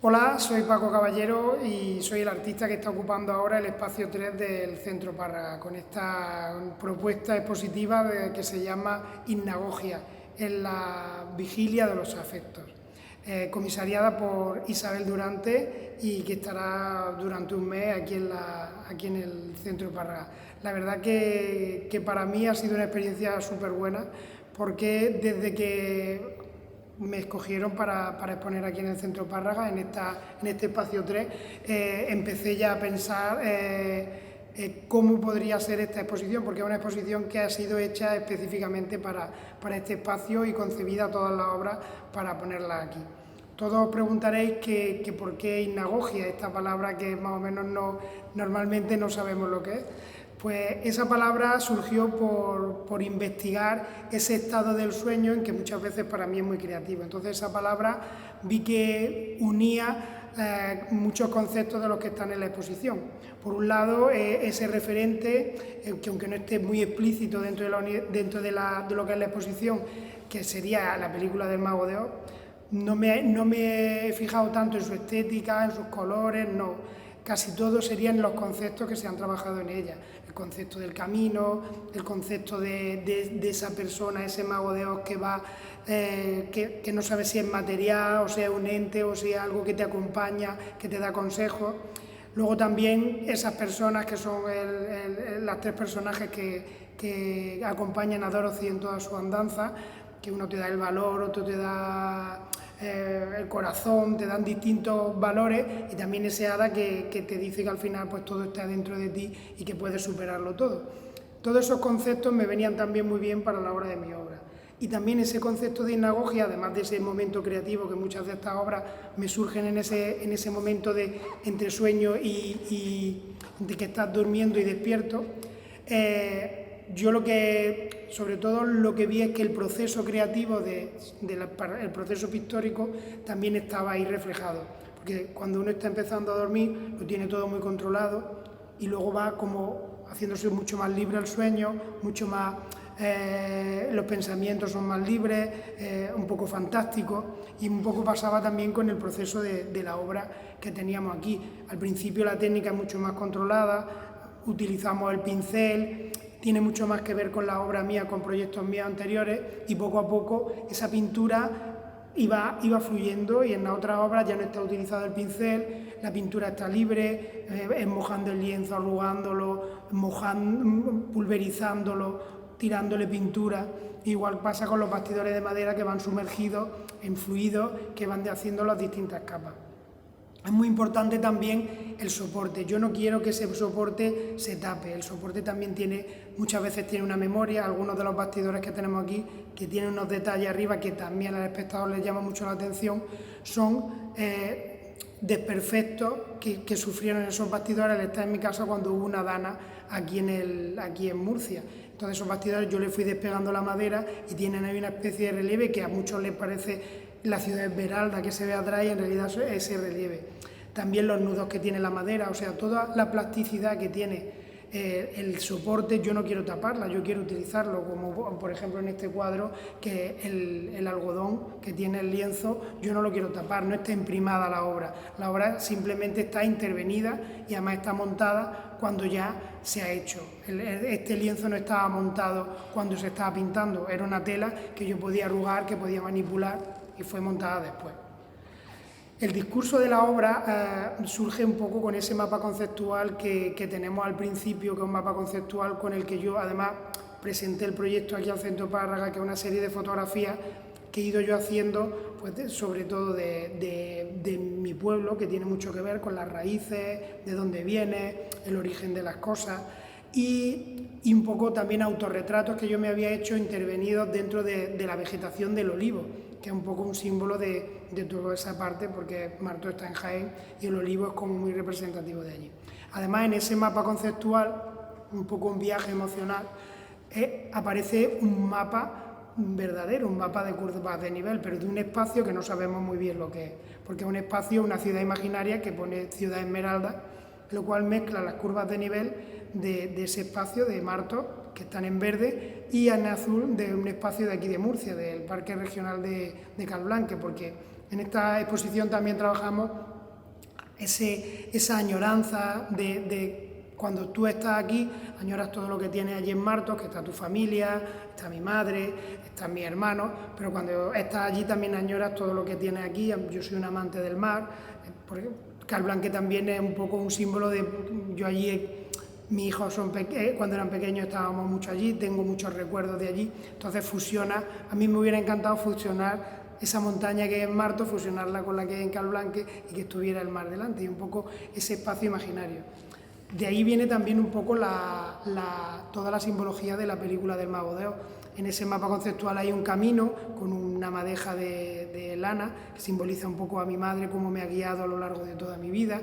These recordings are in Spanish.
Hola, soy Paco Caballero y soy el artista que está ocupando ahora el espacio 3 del Centro Párraga con esta propuesta expositiva que se llama Hipnagogia, en la vigilia de los afectos, comisariada por Isabel Durante y que estará durante un mes aquí en el Centro Párraga. La verdad que para mí ha sido una experiencia súper buena porque desde que me escogieron para exponer aquí en el Centro Párraga, en este espacio 3, empecé ya a pensar cómo podría ser esta exposición, porque es una exposición que ha sido hecha específicamente para este espacio y concebida todas las obras para ponerlas aquí. Todos os preguntaréis que por qué hipnagogia, esta palabra que más o menos normalmente no sabemos lo que es. Pues esa palabra surgió por investigar ese estado del sueño en que muchas veces para mí es muy creativo. Entonces esa palabra vi que unía muchos conceptos de los que están en la exposición. Por un lado, ese referente, que aunque no esté muy explícito dentro de lo que es la exposición, que sería la película del Mago de Oz, no me he fijado tanto en su estética, en sus colores, no. Casi todos serían los conceptos que se han trabajado en ella. El concepto del camino, el concepto de esa persona, ese Mago de Oz que va, que no sabe si es material, o sea un ente, o si es algo que te acompaña, que te da consejos. Luego también esas personas que son las tres personajes que acompañan a Dorothy en toda su andanza, que uno te da el valor, otro te da el corazón, te dan distintos valores, y también ese hada que te dice que al final pues todo está dentro de ti y que puedes superarlo todo. Todos esos conceptos me venían también muy bien para la hora de mi obra. Y también ese concepto de hipnagogia, además de ese momento creativo que muchas de estas obras me surgen en ese momento de entre sueño y de que estás durmiendo y despierto, yo sobre todo lo que vi es que el proceso creativo, el proceso pictórico, también estaba ahí reflejado. Porque cuando uno está empezando a dormir, lo tiene todo muy controlado y luego va como haciéndose mucho más libre el sueño, mucho más, los pensamientos son más libres, un poco fantásticos, y un poco pasaba también con el proceso de la obra que teníamos aquí. Al principio la técnica es mucho más controlada, utilizamos el pincel, tiene mucho más que ver con la obra mía, con proyectos míos anteriores, y poco a poco esa pintura iba fluyendo, y en la otra obra ya no está utilizado el pincel, la pintura está libre, es mojando el lienzo, arrugándolo, pulverizándolo, tirándole pintura. Igual pasa con los bastidores de madera que van sumergidos en fluidos que van haciendo las distintas capas. Es muy importante también el soporte. Yo no quiero que ese soporte se tape. El soporte también muchas veces tiene una memoria. Algunos de los bastidores que tenemos aquí, que tienen unos detalles arriba que también al espectador les llama mucho la atención, son desperfectos que sufrieron esos bastidores al estar en mi casa cuando hubo una dana aquí en Murcia. Entonces esos bastidores yo les fui despegando la madera y tienen ahí una especie de relieve que a muchos les parece la ciudad esmeralda que se ve atrás, y en realidad es ese relieve. También los nudos que tiene la madera, o sea, toda la plasticidad que tiene el soporte, yo no quiero taparla, yo quiero utilizarlo, como por ejemplo en este cuadro, que el algodón que tiene el lienzo, yo no lo quiero tapar, no está imprimada la obra simplemente está intervenida y además está montada cuando ya se ha hecho. Este lienzo no estaba montado cuando se estaba pintando, era una tela que yo podía arrugar, que podía manipular, y fue montada después. El discurso de la obra surge un poco con ese mapa conceptual que tenemos al principio, que es un mapa conceptual con el que yo además presenté el proyecto aquí al Centro Párraga, que es una serie de fotografías que he ido yo haciendo, pues sobre todo de mi pueblo, que tiene mucho que ver con las raíces, de dónde viene, el origen de las cosas, y un poco también autorretratos que yo me había hecho intervenidos dentro de la vegetación del olivo, que es un poco un símbolo de toda esa parte, porque Marto está en Jaén y el olivo es como muy representativo de allí. Además, en ese mapa conceptual, un poco un viaje emocional, aparece un mapa verdadero, un mapa de curvas de nivel, pero de un espacio que no sabemos muy bien lo que es, porque es un espacio, una ciudad imaginaria que pone Ciudad Esmeralda, lo cual mezcla las curvas de nivel de ese espacio de Marto, que están en verde, y en azul de un espacio de aquí de Murcia, del Parque Regional de Calblanque, porque en esta exposición también trabajamos esa añoranza de cuando tú estás aquí, añoras todo lo que tienes allí en Martos, que está tu familia, está mi madre, está mi hermano, pero cuando estás allí también añoras todo lo que tienes aquí. Yo soy un amante del mar, porque Calblanque también es un poco un símbolo de, yo allí, mis hijos cuando eran pequeños estábamos mucho allí, tengo muchos recuerdos de allí, entonces fusiona, a mí me hubiera encantado fusionar esa montaña que es en Martos, fusionarla con la que es en Calblanque y que estuviera el mar delante, y un poco ese espacio imaginario. De ahí viene también un poco toda la simbología de la película del Mago de Oz. En ese mapa conceptual hay un camino con una madeja de lana que simboliza un poco a mi madre, cómo me ha guiado a lo largo de toda mi vida.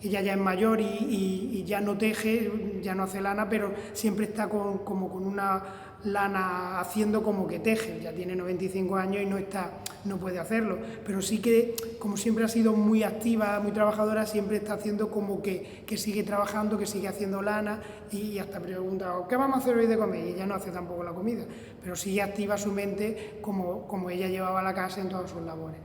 Ella ya es mayor y ya no teje, ya no hace lana, pero siempre está como con una lana haciendo como que teje. Ya tiene 95 años y no puede hacerlo, pero sí que, como siempre ha sido muy activa, muy trabajadora, siempre está haciendo como que sigue trabajando, que sigue haciendo lana, y hasta pregunta, ¿qué vamos a hacer hoy de comer? Y ella no hace tampoco la comida, pero sí activa su mente como ella llevaba la casa en todas sus labores.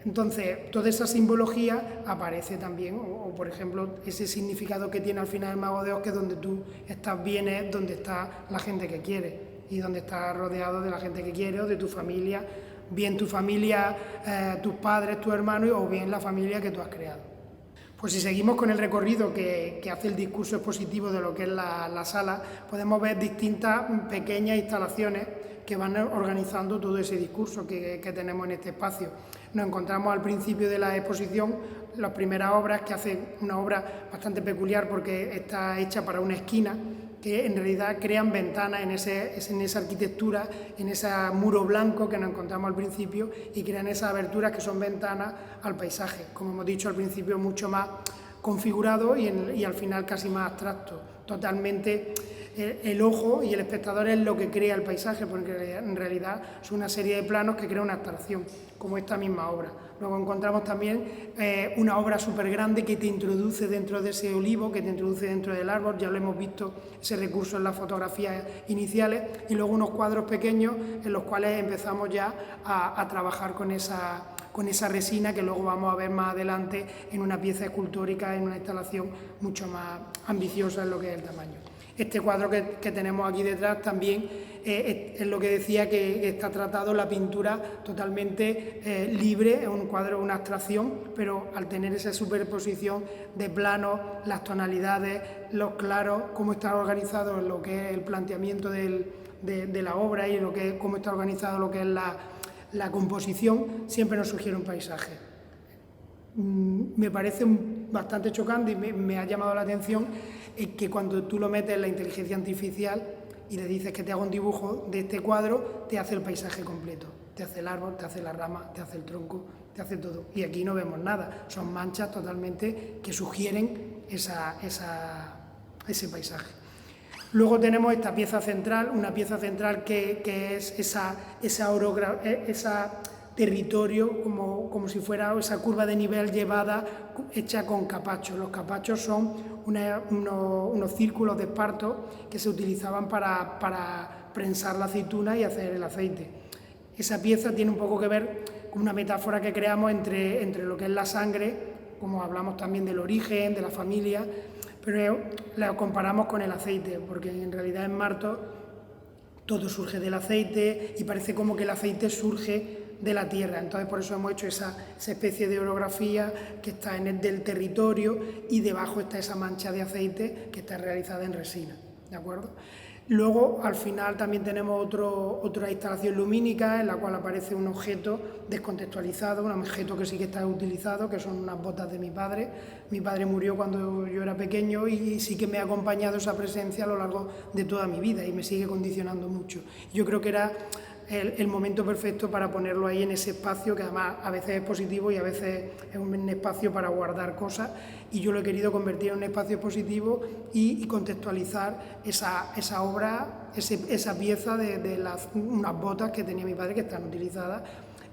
Entonces, toda esa simbología aparece también, o por ejemplo, ese significado que tiene al final el Mago de Oz, que donde tú estás bien es donde está la gente que quieres, y donde estás rodeado de la gente que quieres, o de tu familia, bien tu familia, tus padres, tus hermanos, o bien la familia que tú has creado. Pues si seguimos con el recorrido que hace el discurso expositivo de lo que es la sala, podemos ver distintas pequeñas instalaciones que van organizando todo ese discurso que tenemos en este espacio. Nos encontramos al principio de la exposición las primeras obras, que hacen una obra bastante peculiar porque está hecha para una esquina, que en realidad crean ventanas en esa arquitectura, en ese muro blanco que nos encontramos al principio, y crean esas aberturas que son ventanas al paisaje, como hemos dicho al principio, mucho más configurado y al final casi más abstracto. Totalmente el ojo y el espectador es lo que crea el paisaje, porque en realidad es una serie de planos que crea una abstracción, como esta misma obra. Luego encontramos también una obra súper grande que te introduce dentro de ese olivo, que te introduce dentro del árbol, ya lo hemos visto ese recurso en las fotografías iniciales, y luego unos cuadros pequeños en los cuales empezamos ya a trabajar con esa resina, que luego vamos a ver más adelante en una pieza escultórica, en una instalación mucho más ambiciosa en lo que es el tamaño. Este cuadro que tenemos aquí detrás también es lo que decía, que está tratado la pintura totalmente libre, es un cuadro, una abstracción, pero al tener esa superposición de planos, las tonalidades, los claros, cómo está organizado en lo que es el planteamiento de la obra y cómo está organizado lo que es la composición, siempre nos sugiere un paisaje. Me parece bastante chocante y me ha llamado la atención que cuando tú lo metes en la inteligencia artificial y le dices que te haga un dibujo de este cuadro, te hace el paisaje completo, te hace el árbol, te hace la rama, te hace el tronco, te hace todo. Y aquí no vemos nada, son manchas totalmente que sugieren ese paisaje. Luego tenemos esta pieza central, una pieza central que es esa territorio, como si fuera esa curva de nivel hecha con capachos. Los capachos son unos círculos de esparto que se utilizaban para prensar la aceituna y hacer el aceite. Esa pieza tiene un poco que ver con una metáfora que creamos entre lo que es la sangre, como hablamos también del origen, de la familia, pero la comparamos con el aceite, porque en realidad en Martos todo surge del aceite y parece como que el aceite surge de la tierra. Entonces por eso hemos hecho esa especie de orografía que está del territorio, y debajo está esa mancha de aceite que está realizada en resina, ¿de acuerdo? Luego, al final, también tenemos otra instalación lumínica en la cual aparece un objeto descontextualizado, un objeto que sí que está utilizado, que son unas botas de mi padre. Mi padre murió cuando yo era pequeño y sí que me ha acompañado esa presencia a lo largo de toda mi vida y me sigue condicionando mucho. Yo creo que era el momento perfecto para ponerlo ahí en ese espacio, que además a veces es positivo y a veces es un espacio para guardar cosas, y yo lo he querido convertir en un espacio positivo y contextualizar esa obra, esa pieza de unas botas que tenía mi padre que están utilizadas,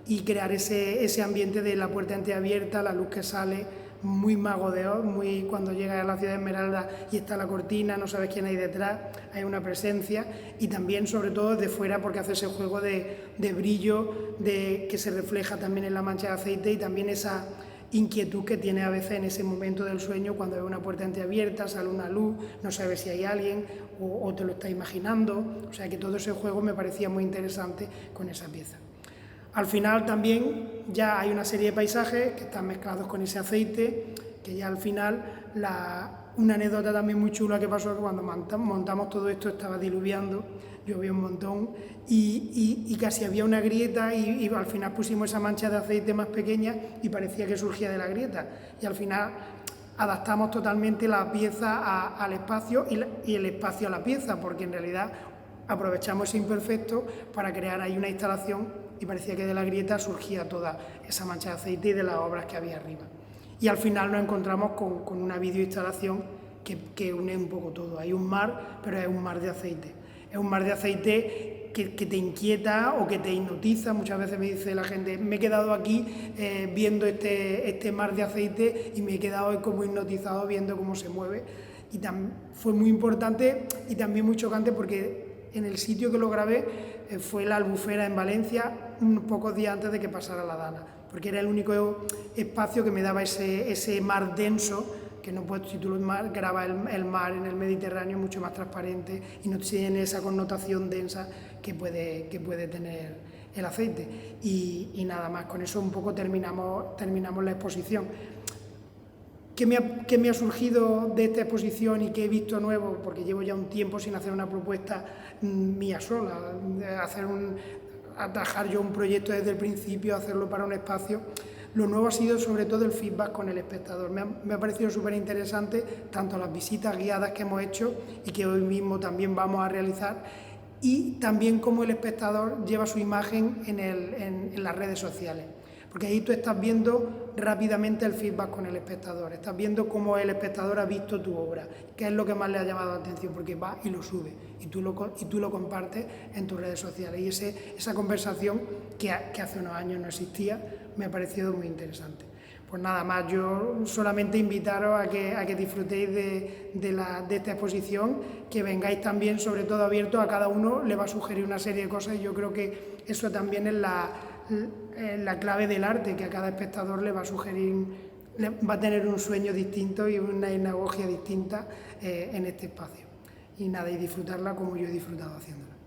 y crear ese ambiente de la puerta entreabierta, la luz que sale, muy Mago de Oz, muy cuando llegas a la ciudad de Esmeralda y está la cortina, no sabes quién hay detrás, hay una presencia, y también sobre todo desde fuera, porque hace ese juego de brillo que se refleja también en la mancha de aceite, y también esa inquietud que tiene a veces en ese momento del sueño cuando ves una puerta entreabierta, sale una luz, no sabes si hay alguien o te lo estás imaginando. O sea que todo ese juego me parecía muy interesante con esa pieza. Al final también ya hay una serie de paisajes que están mezclados con ese aceite, que ya al final una anécdota también muy chula que pasó que cuando montamos todo esto estaba diluviando, llovía un montón y casi había una grieta y al final pusimos esa mancha de aceite más pequeña y parecía que surgía de la grieta y al final adaptamos totalmente la pieza al espacio y el espacio a la pieza, porque en realidad aprovechamos ese imperfecto para crear ahí una instalación y parecía que de la grieta surgía toda esa mancha de aceite y de las obras que había arriba. Y al final nos encontramos con una videoinstalación que une un poco todo. Hay un mar, pero es un mar de aceite. Es un mar de aceite que te inquieta o que te hipnotiza. Muchas veces me dice la gente, me he quedado aquí viendo este mar de aceite y me he quedado como hipnotizado viendo cómo se mueve. Y fue muy importante y también muy chocante porque en el sitio que lo grabé fue la Albufera en Valencia, unos pocos días antes de que pasara la Dana, porque era el único espacio que me daba ese mar denso, que no puedes, si tú grabas el mar en el Mediterráneo, mucho más transparente y no tiene esa connotación densa que puede tener el aceite. Y nada más, con eso un poco terminamos la exposición. ¿Qué me ha surgido de esta exposición y qué he visto nuevo? Porque llevo ya un tiempo sin hacer una propuesta mía sola, atajar yo un proyecto desde el principio, hacerlo para un espacio. Lo nuevo ha sido sobre todo el feedback con el espectador. Me ha parecido súper interesante tanto las visitas guiadas que hemos hecho y que hoy mismo también vamos a realizar, y también cómo el espectador lleva su imagen en las redes sociales. Porque ahí tú estás viendo rápidamente el feedback con el espectador, estás viendo cómo el espectador ha visto tu obra, qué es lo que más le ha llamado la atención, porque va y lo sube, y tú lo compartes en tus redes sociales. Y esa conversación que hace unos años no existía, me ha parecido muy interesante. Pues nada más, yo solamente invitaros a que disfrutéis de esta exposición, que vengáis también, sobre todo abiertos, a cada uno le va a sugerir una serie de cosas, y yo creo que eso también es la clave del arte, que a cada espectador le va a sugerir, va a tener un sueño distinto y una hipnagogia distinta en este espacio. Y nada, y disfrutarla como yo he disfrutado haciéndola.